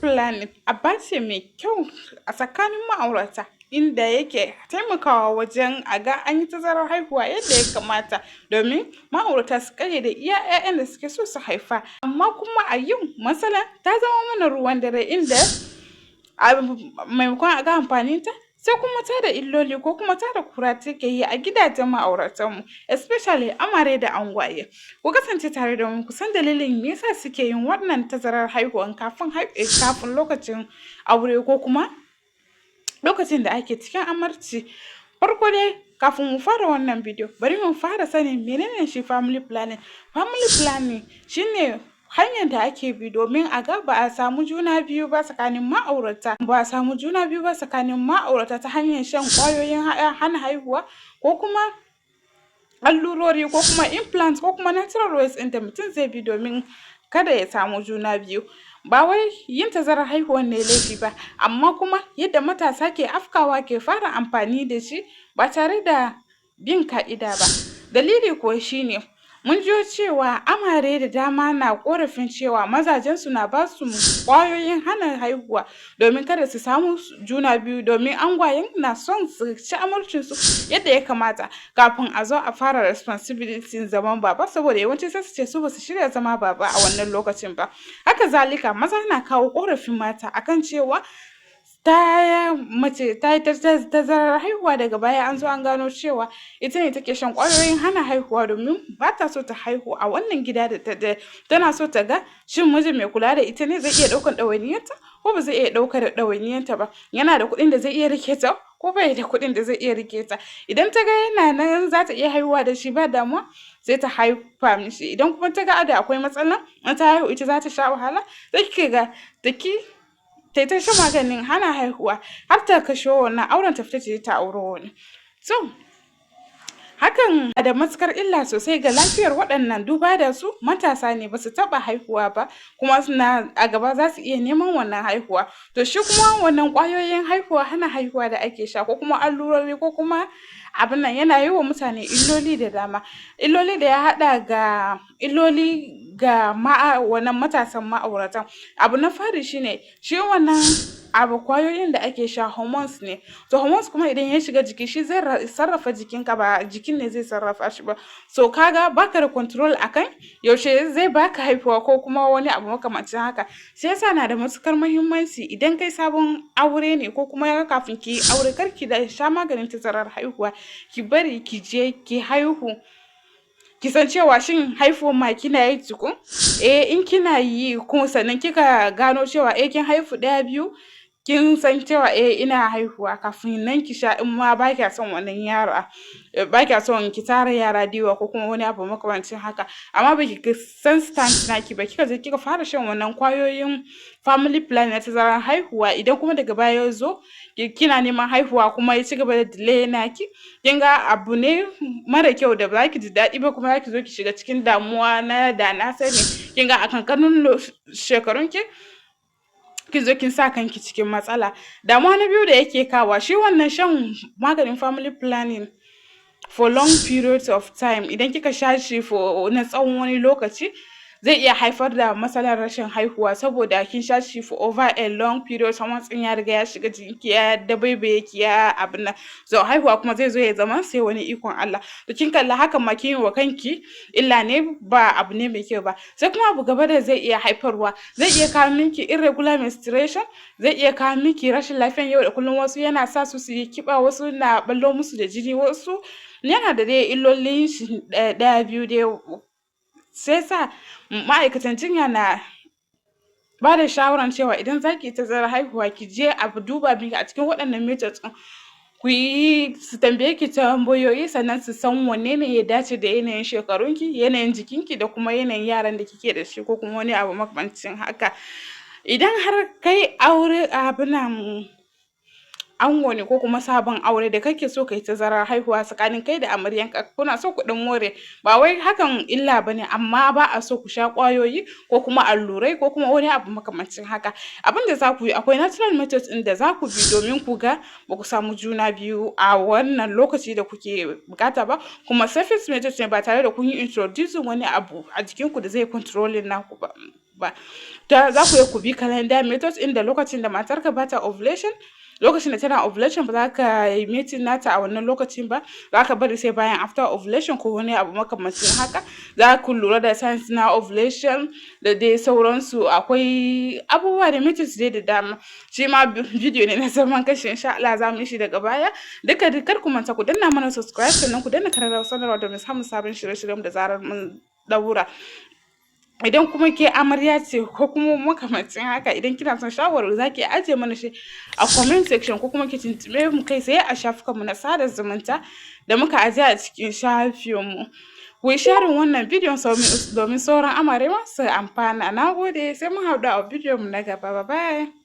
planning aba ce mai kyau a tsakanin ma'aurata inda yake taimakawa wajen a ga an yi tazarar haihuwa yadda ya kamata domin ma'aurata su ƙayyade iya 'ya'yan da suke so su haifa. Amma kuma a yau matsalar ta zama mana ruwan dare inda maimakon a ga amfaninta sai kuma tada illoli ko kuma tada kura take yi a gidajen ma'auratanmu especially amare da angwaye. Ku kasance tare da mu ku san dalilin me yasa suke yin wannan tazarar haihuwan kafin lokacin aure ko kuma lokacin da ake cikin amarci. Farko dai kafin mu fara wannan bidiyo bari mu fara sanin menene shi family planning. Family planning shine hanyar da ake bi domin a ga ba a samu juna biyu ba tsakanin ma'aurata ta hanyar shan ƙwayoyin hana haihuwa ko kuma allurori ko kuma implant ko kuma natural ways ɗin da mutum zai bi domin kada ya samu juna biyu. Ba wai yin tazarar haihuwan ne laifi ba, amma kuma yadda matasa ke afkawa ke fara amfani da shi ba tare da bin ka'ida ba. Dalili kuwa shine mun jiyo cewa amare da dama na ƙorafin cewa mazajensu na ba su ƙwayoyin hana haihuwa domin kada su samu juna biyu, domin angwayen na son su ci amarcinsu yadda ya kamata kafin a zo a fara responsibility zaman baba, saboda yawanci sai su ce su ba su shirya zama baba a wannan lokacin ba. Haka zalika maza na kawo ƙorafin mata akan cewa mace ta yi tazarar haihuwa daga baya an zo an gano cewa ita ne take shan ƙwayoyin hana haihuwa domin ba ta so ta haihu a wannan gida da tana so ta ga shin mijin mai kula da ita ne zai iya ɗaukar ɗawainiyarta ko ba zai iya ɗaukar ɗawainiyarta ba, yana da kuɗin da zai iya rike ta ko bai da kuɗin da zai iya rike ta. Idan ta ga yana nan za ta iya haihuwa da shi ba damuwa sai ta haifa mishi, idan kuma ta ga da akwai matsala in ta haihu ita za ta sha wahala sai kike ga ta ta shan maganin hana haihuwa har ta kashe wannan auren ta fita ta auri wani. So hakan na da matukar illa sosai ga lafiyar waɗannan, duba da su matasa ne ba su taɓa haihuwa ba kuma suna a gaba za su iya neman wannan haihuwa. To shi kuma wannan ƙwayoyin haihuwa hana haihuwa da ake sha ko kuma allurori ko kuma abin nan yana yi wa mutane illoli da dama, illoli da ya haɗa ga illoli ga wannan matasan ma'auratan. Abu na fari shine shi wannan ƙwayoyin da ake sha hormones ne, to hormones kuma idan ya shiga jiki shi zai sarrafa jikinka ba jikin ne zai sarrafa shi ba, so kaga baka da control akan yaushe zai baka haihuwa ko kuma wani abu makamancin haka. Shi yasa na da matukar muhimmanci idan kai sabon aure ne ko kuma kafin ki aure kar ki da sha maganin tazarar haihuwa, ki bari ki je ki haihu ki san cewa shin haihuwar ma kina yi tukun, in kina yi kuma sannan kika gano cewa kin haihu ɗaya biyu kin san cewa ina haihuwa kafin nan ki sha, in ma ba kya son wannan yara ba kya son ki tara yara da yawa ko kuma wani abu makamancin haka, amma ba ki san stand naki ba kika je kika fara shan wannan ƙwayoyin family planning na tazarar haihuwa, idan kuma daga baya ya zo kina neman haihuwa kuma ya ci gaba da delay naki, kin ga abu ne mara kyau da ba ki ji daɗi ba, kuma za ki zo ki shiga cikin damuwa na da na sani. Kin ga a kankanin shekarun kin zo kin sa kanki cikin matsala. Damuwa na biyu da yake kawo shi wannan shan maganin family planning for long periods of time, idan kika sha shi na tsawon wani lokaci zai iya haifar da matsalar rashin haihuwa saboda kin sha shi for over a long period, hormones ɗin ya riga ya shiga jikinki ya dabaibaye ki ya abin nan, so haihuwa kuma zai zo ya zama sai wani ikon Allah. To kin kalla hakan ma kin yi wa kanki illa ne ba abu ne mai kyau ba. Sai kuma abu gaba da zai iya haifarwa, zai iya kawo miki irregular menstruation, zai iya kawo miki rashin lafiyar yau da kullum, wasu yana sa su yi kiba, wasu na ballo musu da jini, wasu yana da dai illolin shi ɗaya biyu dai. Sai sa ma'aikatan jinya na ba da shawaran cewa idan za ki yi tazarar haihuwa ki je a duba miki a cikin waɗannan methods ɗin, ku yi su tambaye ki tambayoyi sannan su san wanne ne ya dace da yanayin shekarunki, yanayin jikinki da kuma yanayin yaran da kike da shi ko kuma wani abu makamancin haka. Idan har kai aure abin ango ne ko kuma sabon aure da kake so kai tazarar haihuwa tsakanin kai da amaryanka, kuna so ku more, ba wai hakan illa bane, amma ba a so ku sha ƙwayoyi ko kuma allurai ko kuma wani abu makamancin haka. Abin da za ku yi akwai natural methods ɗin da za ku bi domin ku ga ba ku samu juna biyu a wannan lokaci da kuke bukata ba, kuma safest methods ne ba tare da kun yi introducing wani abu a jikinku da zai controlling naku ba. ba. Za ku iya ku bi calendar method inda lokacin da matarka ba ta ovulation, lokacin da tana ovulation ba za ka yi meeting nata a wannan lokacin ba, za ka bari sai bayan after ovulation ko wani abu makamancin haka. Za ku lura da signs na ovulation da dai sauransu. Akwai abubuwa da methods dai da dama. Shi ma video ne na zaman kashi, insha Allah za mu yi shi daga baya. Duka kar ku manta ku danna mana subscribe, sannan ku danna kararrawar sanarwa domin samun sabon shirye-shiryen da zarar mun daura. Idan kuma ke amarya ce ko kuma makamancin haka, idan kina son shawarwari za ki ajiye mana shi a comment section ko kuma ki tuntube mu kai tsaye a shafukanmu na sada zumunta da muka ajiye a cikin shafinmu. Ku yi sharing wannan bidiyon domin sauran amare ma su amfana. Na gode, sai mun haɗu a bidiyon mu na gaba. Bye bye.